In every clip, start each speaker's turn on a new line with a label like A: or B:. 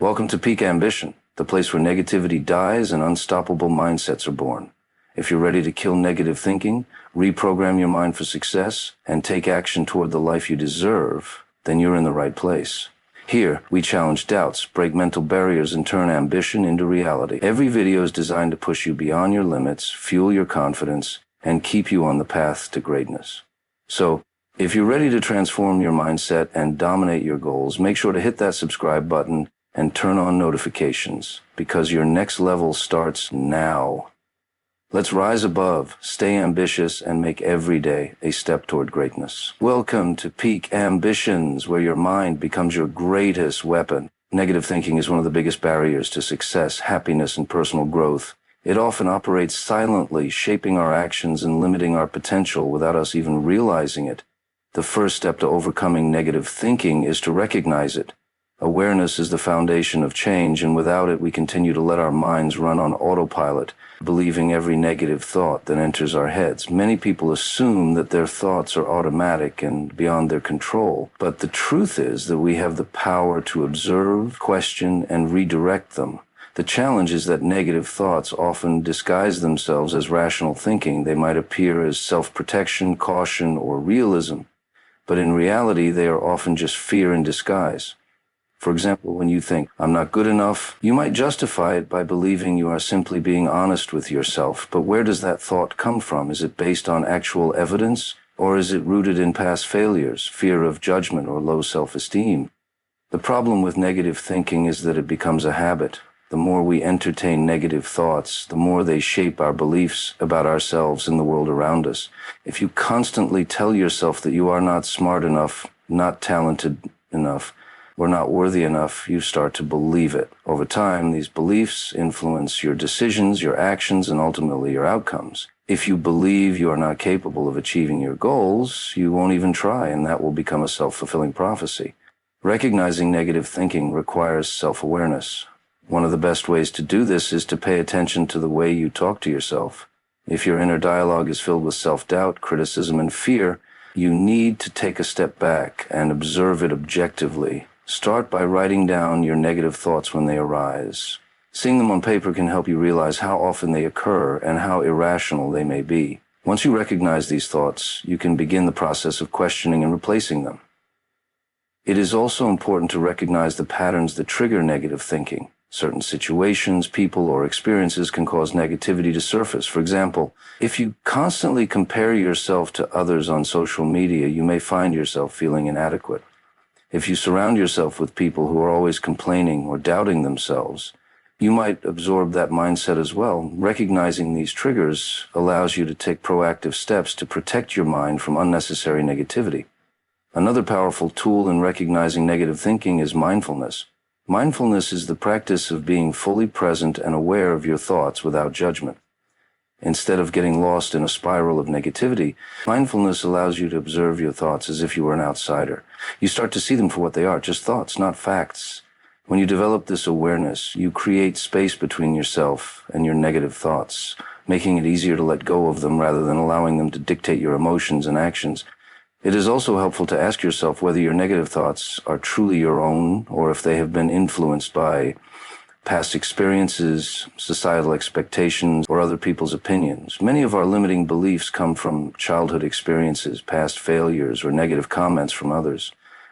A: Welcome to Peak Ambition, the place where negativity dies and unstoppable mindsets are born. If you're ready to kill negative thinking, reprogram your mind for success, and take action toward the life you deserve, then you're in the right place. Here, we challenge doubts, break mental barriers, and turn ambition into reality. Every video is designed to push you beyond your limits, fuel your confidence, and keep you on the path to greatness. So, if you're ready to transform your mindset and dominate your goals, make sure to hit that subscribe button and turn on notifications, because your next level starts now. Let's rise above, stay ambitious, and make every day a step toward greatness. Welcome to Peak Ambitions, where your mind becomes your greatest weapon. Negative thinking is one of the biggest barriers to success, happiness, and personal growth. It often operates silently, shaping our actions and limiting our potential without us even realizing it. The first step to overcoming negative thinking is to recognize it. Awareness is the foundation of change, and without it, we continue to let our minds run on autopilot, believing every negative thought that enters our heads. Many people assume that their thoughts are automatic and beyond their control, but the truth is that we have the power to observe, question, and redirect them. The challenge is that negative thoughts often disguise themselves as rational thinking. They might appear as self-protection, caution, or realism, but in reality, they are often just fear in disguise. For example, when you think, "I'm not good enough," you might justify it by believing you are simply being honest with yourself. But where does that thought come from? Is it based on actual evidence, or is it rooted in past failures, fear of judgment, or low self-esteem? The problem with negative thinking is that it becomes a habit. The more we entertain negative thoughts, the more they shape our beliefs about ourselves and the world around us. If you constantly tell yourself that you are not smart enough, not talented enough, or not worthy enough, you start to believe it. Over time, these beliefs influence your decisions, your actions, and ultimately your outcomes. If you believe you are not capable of achieving your goals, you won't even try, and that will become a self-fulfilling prophecy. Recognizing negative thinking requires self-awareness. One of the best ways to do this is to pay attention to the way you talk to yourself. If your inner dialogue is filled with self-doubt, criticism, and fear, you need to take a step back and observe it objectively. Start by writing down your negative thoughts when they arise. Seeing them on paper can help you realize how often they occur and how irrational they may be. Once you recognize these thoughts, you can begin the process of questioning and replacing them. It is also important to recognize the patterns that trigger negative thinking. Certain situations, people, or experiences can cause negativity to surface. For example, if you constantly compare yourself to others on social media, you may find yourself feeling inadequate. If you surround yourself with people who are always complaining or doubting themselves, you might absorb that mindset as well. Recognizing these triggers allows you to take proactive steps to protect your mind from unnecessary negativity. Another powerful tool in recognizing negative thinking is mindfulness. Mindfulness is the practice of being fully present and aware of your thoughts without judgment. Instead of getting lost in a spiral of negativity, mindfulness allows you to observe your thoughts as if you were an outsider. You start to see them for what they are, just thoughts, not facts. When you develop this awareness, you create space between yourself and your negative thoughts, making it easier to let go of them rather than allowing them to dictate your emotions and actions. It is also helpful to ask yourself whether your negative thoughts are truly your own, or if they have been influenced by past experiences, societal expectations, or other people's opinions. Many of our limiting beliefs come from childhood experiences, past failures, or negative comments from others.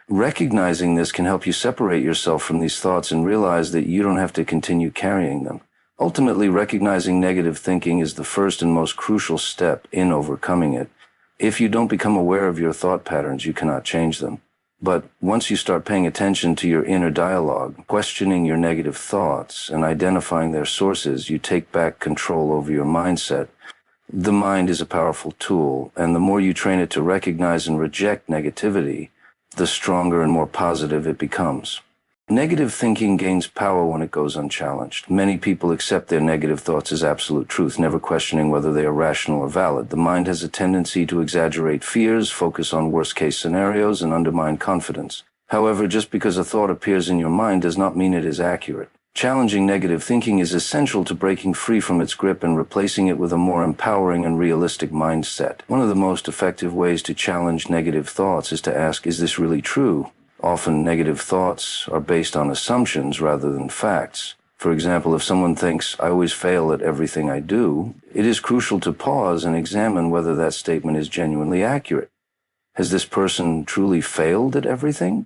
A: Recognizing this can help you separate yourself from these thoughts and realize that you don't have to continue carrying them. Ultimately, recognizing negative thinking is the first and most crucial step in overcoming it. If you don't become aware of your thought patterns, you cannot change them. But once you start paying attention to your inner dialogue, questioning your negative thoughts, and identifying their sources, you take back control over your mindset. The mind is a powerful tool, and the more you train it to recognize and reject negativity, the stronger and more positive it becomes. Negative thinking gains power when it goes unchallenged. Many people accept their negative thoughts as absolute truth, never questioning whether they are rational or valid. The mind has a tendency to exaggerate fears, focus on worst-case scenarios, and undermine confidence. However, just because a thought appears in your mind does not mean it is accurate. Challenging negative thinking is essential to breaking free from its grip and replacing it with a more empowering and realistic mindset. One of the most effective ways to challenge negative thoughts is to ask, is this really true? Often negative thoughts are based on assumptions rather than facts. For example, if someone thinks, "I always fail at everything I do," it is crucial to pause and examine whether that statement is genuinely accurate. Has this person truly failed at everything?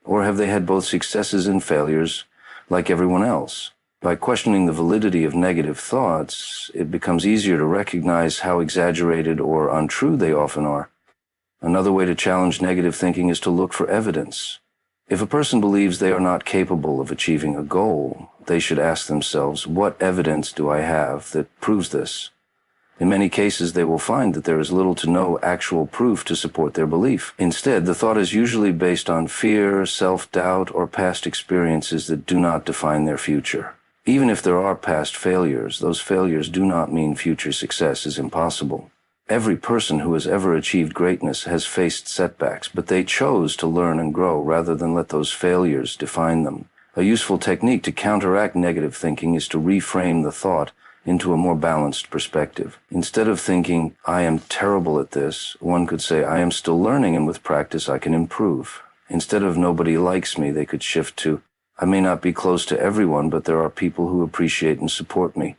A: Or have they had both successes and failures like everyone else? By questioning the validity of negative thoughts, it becomes easier to recognize how exaggerated or untrue they often are. Another way to challenge negative thinking is to look for evidence. If a person believes they are not capable of achieving a goal, they should ask themselves, what evidence do I have that proves this? In many cases, they will find that there is little to no actual proof to support their belief. Instead, the thought is usually based on fear, self-doubt, or past experiences that do not define their future. Even if there are past failures, those failures do not mean future success is impossible. Every person who has ever achieved greatness has faced setbacks, but they chose to learn and grow rather than let those failures define them. A useful technique to counteract negative thinking is to reframe the thought into a more balanced perspective. Instead of thinking, "I am terrible at this," one could say, "I am still learning, and with practice I can improve." Instead of "nobody likes me," they could shift to, "I may not be close to everyone, but there are people who appreciate and support me."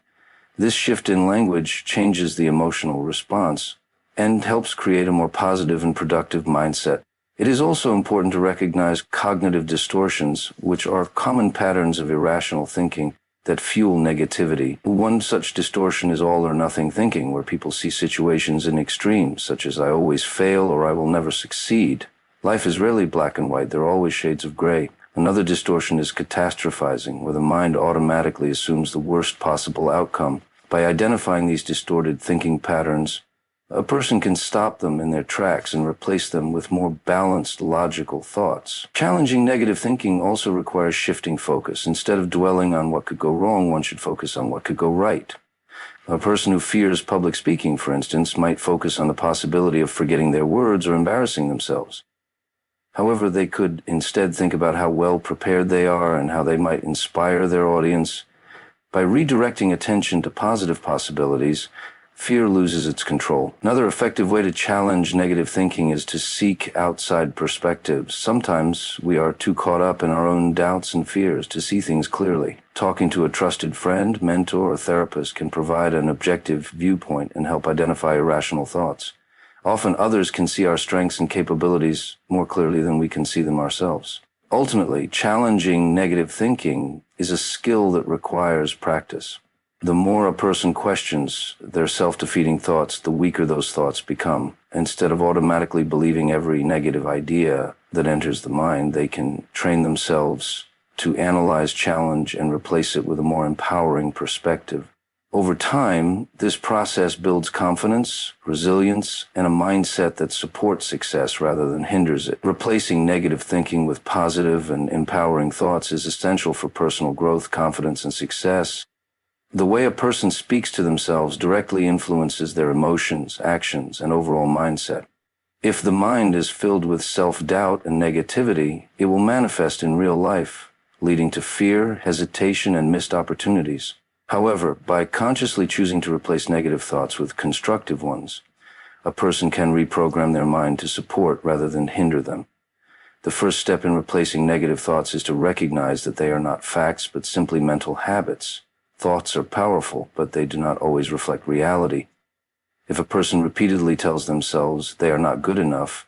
A: This shift in language changes the emotional response and helps create a more positive and productive mindset. It is also important to recognize cognitive distortions, which are common patterns of irrational thinking that fuel negativity. One such distortion is all or nothing thinking, where people see situations in extremes, such as "I always fail" or "I will never succeed." Life is rarely black and white, there are always shades of gray. Another distortion is catastrophizing, where the mind automatically assumes the worst possible outcome. By identifying these distorted thinking patterns, a person can stop them in their tracks and replace them with more balanced, logical thoughts. Challenging negative thinking also requires shifting focus. Instead of dwelling on what could go wrong, one should focus on what could go right. A person who fears public speaking, for instance, might focus on the possibility of forgetting their words or embarrassing themselves. However, they could instead think about how well prepared they are and how they might inspire their audience. By redirecting attention to positive possibilities, fear loses its control. Another effective way to challenge negative thinking is to seek outside perspectives. Sometimes we are too caught up in our own doubts and fears to see things clearly. Talking to a trusted friend, mentor, or therapist can provide an objective viewpoint and help identify irrational thoughts. Often others can see our strengths and capabilities more clearly than we can see them ourselves. Ultimately, challenging negative thinking is a skill that requires practice. The more a person questions their self-defeating thoughts, the weaker those thoughts become. Instead of automatically believing every negative idea that enters the mind, they can train themselves to analyze, challenge, and replace it with a more empowering perspective. Over time, this process builds confidence, resilience, and a mindset that supports success rather than hinders it. Replacing negative thinking with positive and empowering thoughts is essential for personal growth, confidence, and success. The way a person speaks to themselves directly influences their emotions, actions, and overall mindset. If the mind is filled with self-doubt and negativity, it will manifest in real life, leading to fear, hesitation, and missed opportunities. However, by consciously choosing to replace negative thoughts with constructive ones, a person can reprogram their mind to support rather than hinder them. The first step in replacing negative thoughts is to recognize that they are not facts but simply mental habits. Thoughts are powerful, but they do not always reflect reality. If a person repeatedly tells themselves they are not good enough,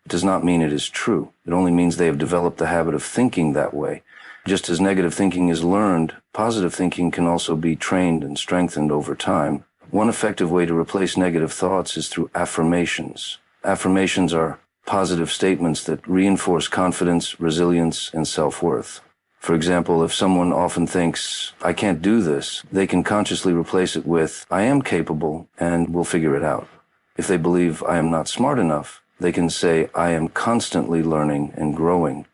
A: it does not mean it is true. It only means they have developed the habit of thinking that way. Just as negative thinking is learned, positive thinking can also be trained and strengthened over time. One effective way to replace negative thoughts is through affirmations. Affirmations are positive statements that reinforce confidence, resilience, and self-worth. For example, if someone often thinks, "I can't do this," they can consciously replace it with, "I am capable and will figure it out." If they believe, "I am not smart enough," they can say, "I am constantly learning and growing."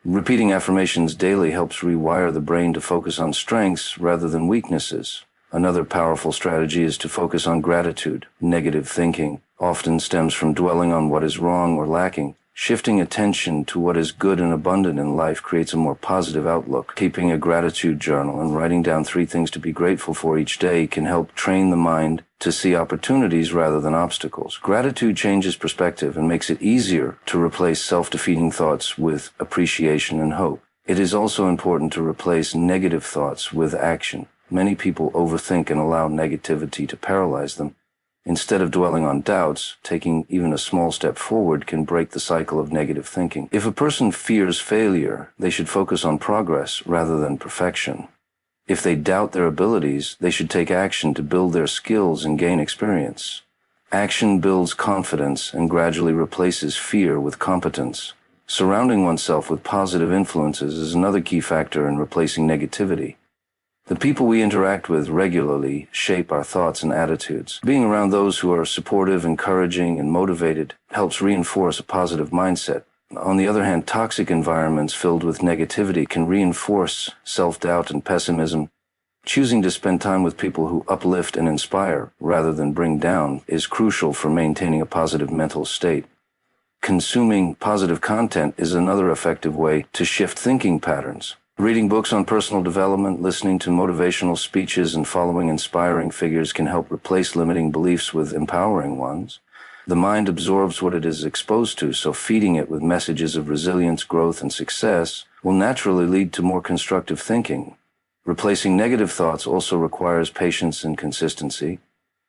A: Repeating affirmations daily helps rewire the brain to focus on strengths rather than weaknesses. Another powerful strategy is to focus on gratitude. Negative thinking often stems from dwelling on what is wrong or lacking. Shifting attention to what is good and abundant in life creates a more positive outlook. Keeping a gratitude journal and writing down 3 things to be grateful for each day can help train the mind to see opportunities rather than obstacles. Gratitude changes perspective and makes it easier to replace self-defeating thoughts with appreciation and hope. It is also important to replace negative thoughts with action. Many people overthink and allow negativity to paralyze them. Instead of dwelling on doubts, taking even a small step forward can break the cycle of negative thinking. If a person fears failure, they should focus on progress rather than perfection. If they doubt their abilities, they should take action to build their skills and gain experience. Action builds confidence and gradually replaces fear with competence. Surrounding oneself with positive influences is another key factor in replacing negativity. The people we interact with regularly shape our thoughts and attitudes. Being around those who are supportive, encouraging, and motivated helps reinforce a positive mindset. On the other hand, toxic environments filled with negativity can reinforce self-doubt and pessimism. Choosing to spend time with people who uplift and inspire rather than bring down is crucial for maintaining a positive mental state. Consuming positive content is another effective way to shift thinking patterns. Reading books on personal development, listening to motivational speeches, and following inspiring figures can help replace limiting beliefs with empowering ones. The mind absorbs what it is exposed to, so feeding it with messages of resilience, growth, and success will naturally lead to more constructive thinking. Replacing negative thoughts also requires patience and consistency.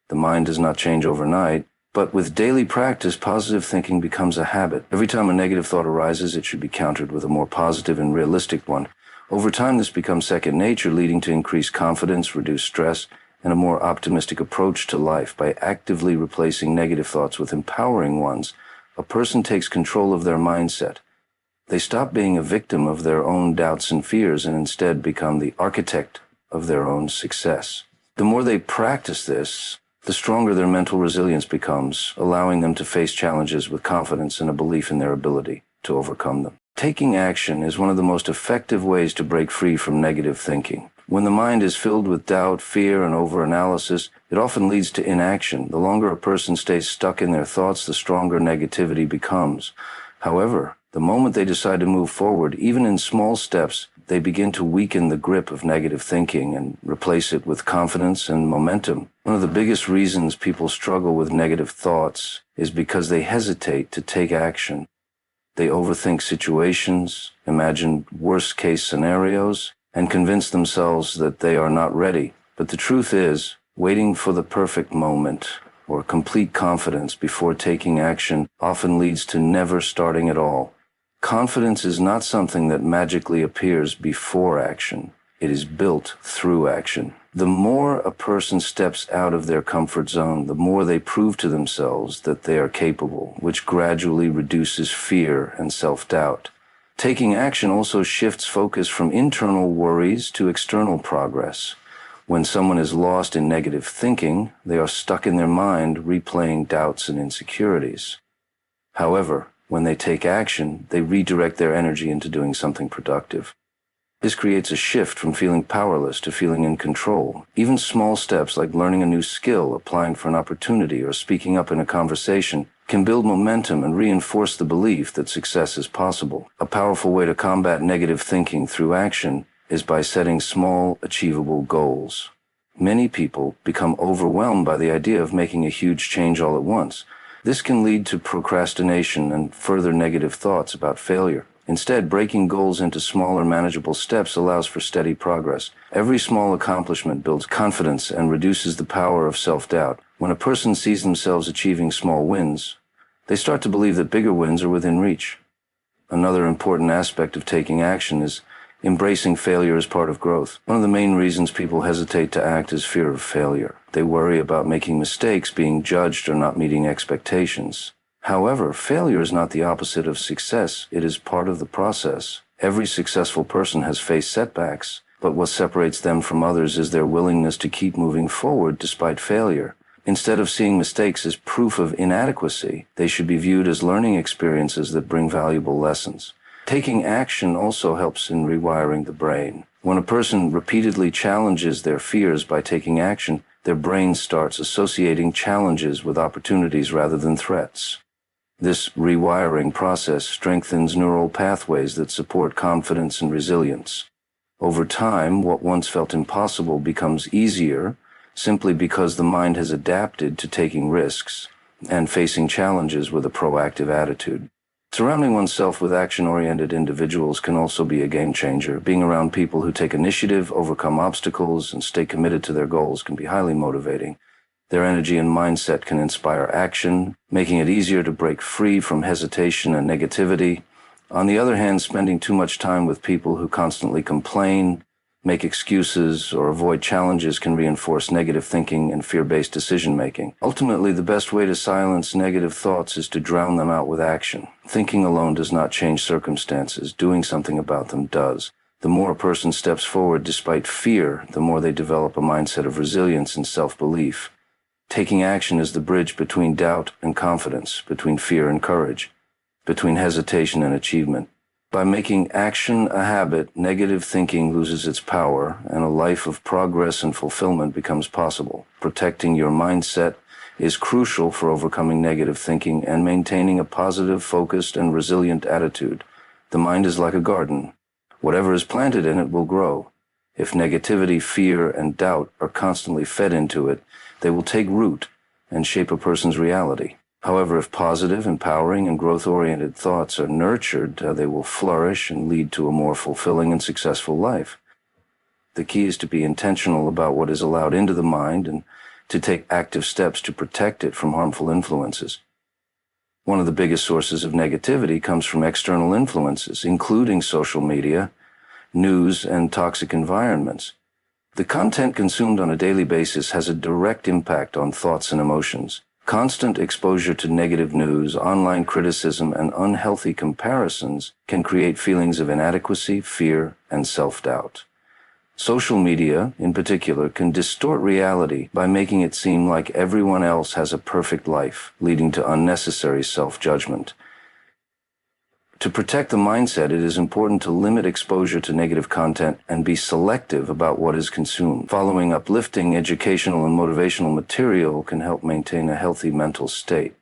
A: The mind does not change overnight, but with daily practice, positive thinking becomes a habit. Every time a negative thought arises, it should be countered with a more positive and realistic one. Over time, this becomes second nature, leading to increased confidence, reduced stress, and a more optimistic approach to life. By actively replacing negative thoughts with empowering ones, a person takes control of their mindset. They stop being a victim of their own doubts and fears and instead become the architect of their own success. The more they practice this, the stronger their mental resilience becomes, allowing them to face challenges with confidence and a belief in their ability to overcome them. Taking action is one of the most effective ways to break free from negative thinking. When the mind is filled with doubt, fear, and overanalysis, it often leads to inaction. The longer a person stays stuck in their thoughts, the stronger negativity becomes. However, the moment they decide to move forward, even in small steps, they begin to weaken the grip of negative thinking and replace it with confidence and momentum. One of the biggest reasons people struggle with negative thoughts is because they hesitate to take action. They overthink situations, imagine worst-case scenarios, and convince themselves that they are not ready. But the truth is, waiting for the perfect moment or complete confidence before taking action often leads to never starting at all. Confidence is not something that magically appears before action. It is built through action. The more a person steps out of their comfort zone, the more they prove to themselves that they are capable, which gradually reduces fear and self-doubt. Taking action also shifts focus from internal worries to external progress. When someone is lost in negative thinking, they are stuck in their mind replaying doubts and insecurities. However, when they take action, they redirect their energy into doing something productive. This creates a shift from feeling powerless to feeling in control. Even small steps like learning a new skill, applying for an opportunity, or speaking up in a conversation can build momentum and reinforce the belief that success is possible. A powerful way to combat negative thinking through action is by setting small, achievable goals. Many people become overwhelmed by the idea of making a huge change all at once. This can lead to procrastination and further negative thoughts about failure. Instead, breaking goals into smaller, manageable steps allows for steady progress. Every small accomplishment builds confidence and reduces the power of self-doubt. When a person sees themselves achieving small wins, they start to believe that bigger wins are within reach. Another important aspect of taking action is embracing failure as part of growth. One of the main reasons people hesitate to act is fear of failure. They worry about making mistakes, being judged, or not meeting expectations. However, failure is not the opposite of success. It is part of the process. Every successful person has faced setbacks, but what separates them from others is their willingness to keep moving forward despite failure. Instead of seeing mistakes as proof of inadequacy, they should be viewed as learning experiences that bring valuable lessons. Taking action also helps in rewiring the brain. When a person repeatedly challenges their fears by taking action, their brain starts associating challenges with opportunities rather than threats. This rewiring process strengthens neural pathways that support confidence and resilience. Over time, what once felt impossible becomes easier simply because the mind has adapted to taking risks and facing challenges with a proactive attitude. Surrounding oneself with action-oriented individuals can also be a game changer. Being around people who take initiative, overcome obstacles, and stay committed to their goals can be highly motivating. Their energy and mindset can inspire action, making it easier to break free from hesitation and negativity. On the other hand, spending too much time with people who constantly complain, make excuses, or avoid challenges can reinforce negative thinking and fear-based decision-making. Ultimately, the best way to silence negative thoughts is to drown them out with action. Thinking alone does not change circumstances. Doing something about them does. The more a person steps forward despite fear, the more they develop a mindset of resilience and self-belief. Taking action is the bridge between doubt and confidence, between fear and courage, between hesitation and achievement. By making action a habit, negative thinking loses its power, and a life of progress and fulfillment becomes possible. Protecting your mindset is crucial for overcoming negative thinking and maintaining a positive, focused, and resilient attitude. The mind is like a garden. Whatever is planted in it will grow. If negativity, fear, and doubt are constantly fed into it, they will take root and shape a person's reality. However, if positive, empowering, and growth-oriented thoughts are nurtured, they will flourish and lead to a more fulfilling and successful life. The key is to be intentional about what is allowed into the mind and to take active steps to protect it from harmful influences. One of the biggest sources of negativity comes from external influences, including social media, news, and toxic environments. The content consumed on a daily basis has a direct impact on thoughts and emotions. Constant exposure to negative news, online criticism, and unhealthy comparisons can create feelings of inadequacy, fear, and self-doubt. Social media, in particular, can distort reality by making it seem like everyone else has a perfect life, leading to unnecessary self-judgment. To protect the mindset, it is important to limit exposure to negative content and be selective about what is consumed. Following uplifting, educational, and motivational material can help maintain a healthy mental state.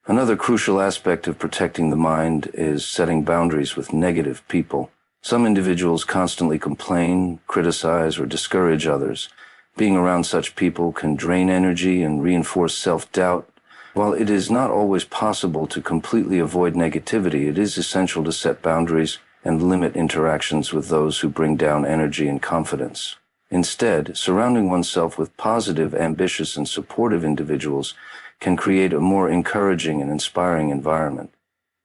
A: Another crucial aspect of protecting the mind is setting boundaries with negative people. Some individuals constantly complain, criticize, or discourage others. Being around such people can drain energy and reinforce self-doubt. While it is not always possible to completely avoid negativity, it is essential to set boundaries and limit interactions with those who bring down energy and confidence. Instead, surrounding oneself with positive, ambitious, and supportive individuals can create a more encouraging and inspiring environment.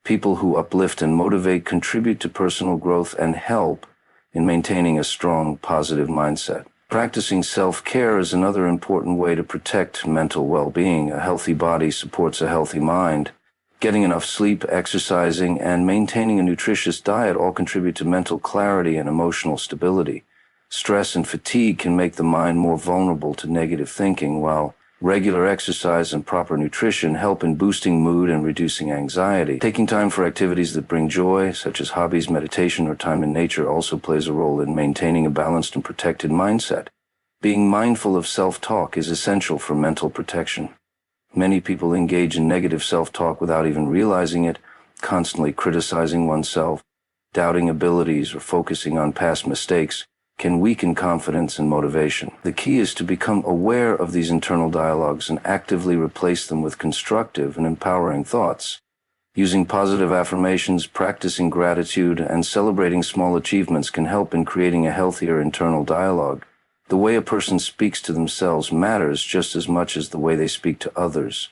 A: People who uplift and motivate contribute to personal growth and help in maintaining a strong, positive mindset. Practicing self-care is another important way to protect mental well-being. A healthy body supports a healthy mind. Getting enough sleep, exercising, and maintaining a nutritious diet all contribute to mental clarity and emotional stability. Stress and fatigue can make the mind more vulnerable to negative thinking, while regular exercise and proper nutrition help in boosting mood and reducing anxiety. Taking time for activities that bring joy, such as hobbies, meditation, or time in nature, also plays a role in maintaining a balanced and protected mindset. Being mindful of self-talk is essential for mental protection. Many people engage in negative self-talk without even realizing it, constantly criticizing oneself, doubting abilities, or focusing on past mistakes can weaken confidence and motivation. The key is to become aware of these internal dialogues and actively replace them with constructive and empowering thoughts. Using positive affirmations, practicing gratitude, and celebrating small achievements can help in creating a healthier internal dialogue. The way a person speaks to themselves matters just as much as the way they speak to others.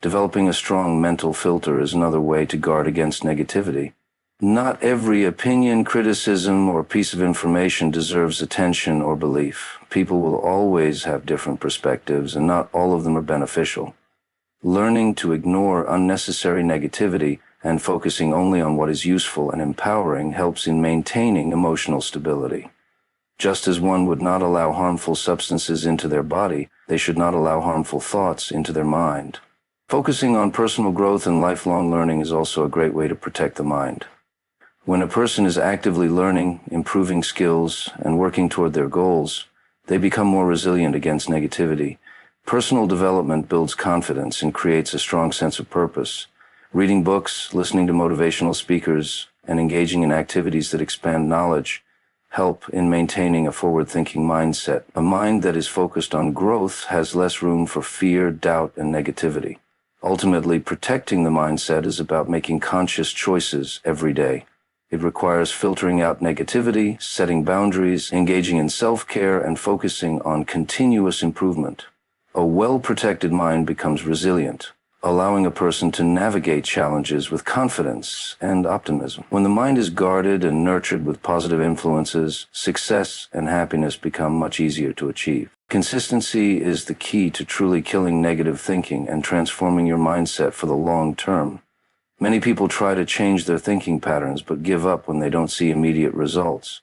A: Developing a strong mental filter is another way to guard against negativity. Not every opinion, criticism, or piece of information deserves attention or belief. People will always have different perspectives, and not all of them are beneficial. Learning to ignore unnecessary negativity and focusing only on what is useful and empowering helps in maintaining emotional stability. Just as one would not allow harmful substances into their body, they should not allow harmful thoughts into their mind. Focusing on personal growth and lifelong learning is also a great way to protect the mind. When a person is actively learning, improving skills, and working toward their goals, they become more resilient against negativity. Personal development builds confidence and creates a strong sense of purpose. Reading books, listening to motivational speakers, and engaging in activities that expand knowledge help in maintaining a forward-thinking mindset. A mind that is focused on growth has less room for fear, doubt, and negativity. Ultimately, protecting the mindset is about making conscious choices every day. It requires filtering out negativity, setting boundaries, engaging in self-care, and focusing on continuous improvement. A well-protected mind becomes resilient, allowing a person to navigate challenges with confidence and optimism. When the mind is guarded and nurtured with positive influences, success and happiness become much easier to achieve. Consistency is the key to truly killing negative thinking and transforming your mindset for the long term. Many people try to change their thinking patterns but give up when they don't see immediate results.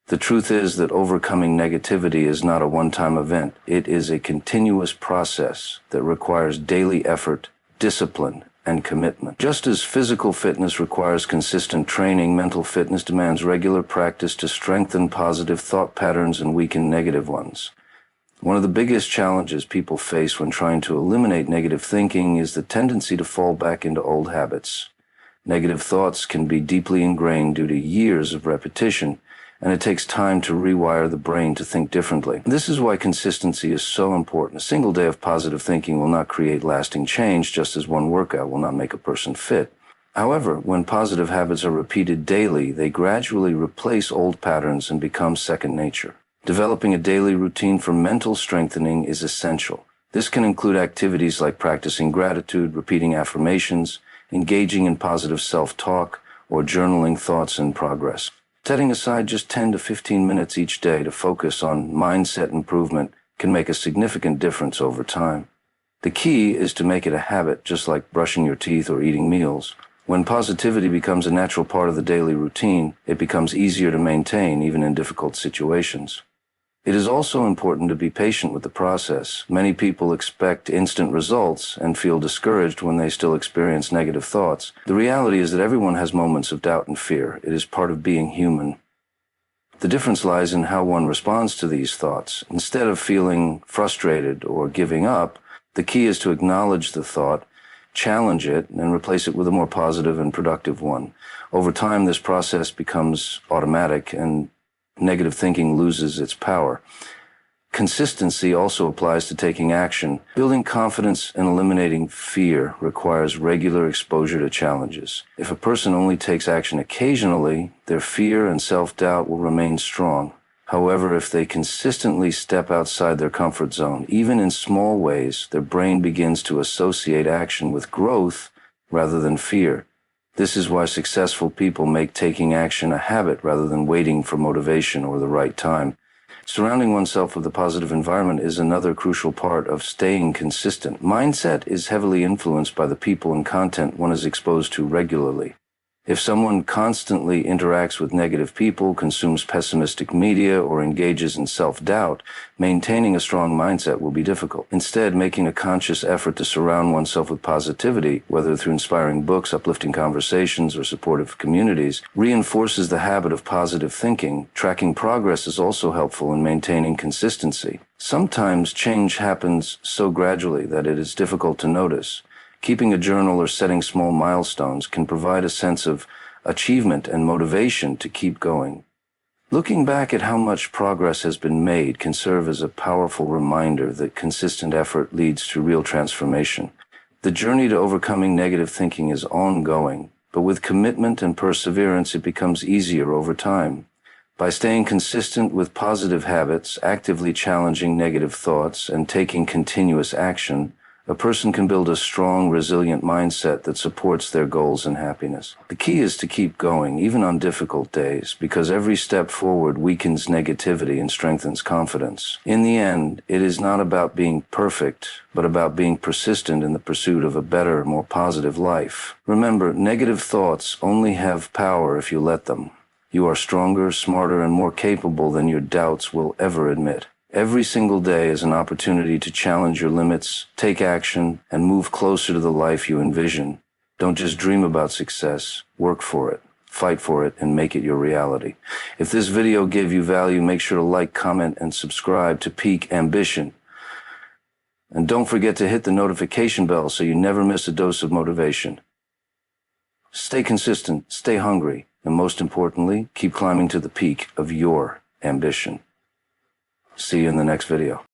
A: The truth is that overcoming negativity is not a one-time event. It is a continuous process that requires daily effort, discipline, and commitment. Just as physical fitness requires consistent training, mental fitness demands regular practice to strengthen positive thought patterns and weaken negative ones. One of the biggest challenges people face when trying to eliminate negative thinking is the tendency to fall back into old habits. Negative thoughts can be deeply ingrained due to years of repetition, and it takes time to rewire the brain to think differently. This is why consistency is so important. A single day of positive thinking will not create lasting change, just as one workout will not make a person fit. However, when positive habits are repeated daily, they gradually replace old patterns and become second nature. Developing a daily routine for mental strengthening is essential. This can include activities like practicing gratitude, repeating affirmations, engaging in positive self-talk, or journaling thoughts and progress. Setting aside just 10 to 15 minutes each day to focus on mindset improvement can make a significant difference over time. The key is to make it a habit, just like brushing your teeth or eating meals. When positivity becomes a natural part of the daily routine, it becomes easier to maintain even in difficult situations. It is also important to be patient with the process. Many people expect instant results and feel discouraged when they still experience negative thoughts. The reality is that everyone has moments of doubt and fear. It is part of being human. The difference lies in how one responds to these thoughts. Instead of feeling frustrated or giving up, the key is to acknowledge the thought, challenge it, and replace it with a more positive and productive one. Over time, this process becomes automatic and negative thinking loses its power. Consistency also applies to taking action. Building confidence and eliminating fear requires regular exposure to challenges. If a person only takes action occasionally, their fear and self-doubt will remain strong. However, if they consistently step outside their comfort zone, even in small ways, their brain begins to associate action with growth rather than fear. This is why successful people make taking action a habit rather than waiting for motivation or the right time. Surrounding oneself with a positive environment is another crucial part of staying consistent. Mindset is heavily influenced by the people and content one is exposed to regularly. If someone constantly interacts with negative people, consumes pessimistic media, or engages in self-doubt, maintaining a strong mindset will be difficult. Instead, making a conscious effort to surround oneself with positivity, whether through inspiring books, uplifting conversations, or supportive communities, reinforces the habit of positive thinking. Tracking progress is also helpful in maintaining consistency. Sometimes change happens so gradually that it is difficult to notice. Keeping a journal or setting small milestones can provide a sense of achievement and motivation to keep going. Looking back at how much progress has been made can serve as a powerful reminder that consistent effort leads to real transformation. The journey to overcoming negative thinking is ongoing, but with commitment and perseverance, it becomes easier over time. By staying consistent with positive habits, actively challenging negative thoughts, and taking continuous action, a person can build a strong, resilient mindset that supports their goals and happiness. The key is to keep going, even on difficult days, because every step forward weakens negativity and strengthens confidence. In the end, it is not about being perfect, but about being persistent in the pursuit of a better, more positive life. Remember, negative thoughts only have power if you let them. You are stronger, smarter, and more capable than your doubts will ever admit. Every single day is an opportunity to challenge your limits, take action, and move closer to the life you envision. Don't just dream about success, work for it, fight for it, and make it your reality. If this video gave you value, make sure to like, comment, and subscribe to Peak Ambition. And don't forget to hit the notification bell so you never miss a dose of motivation. Stay consistent, stay hungry, and most importantly, keep climbing to the peak of your ambition. See you in the next video.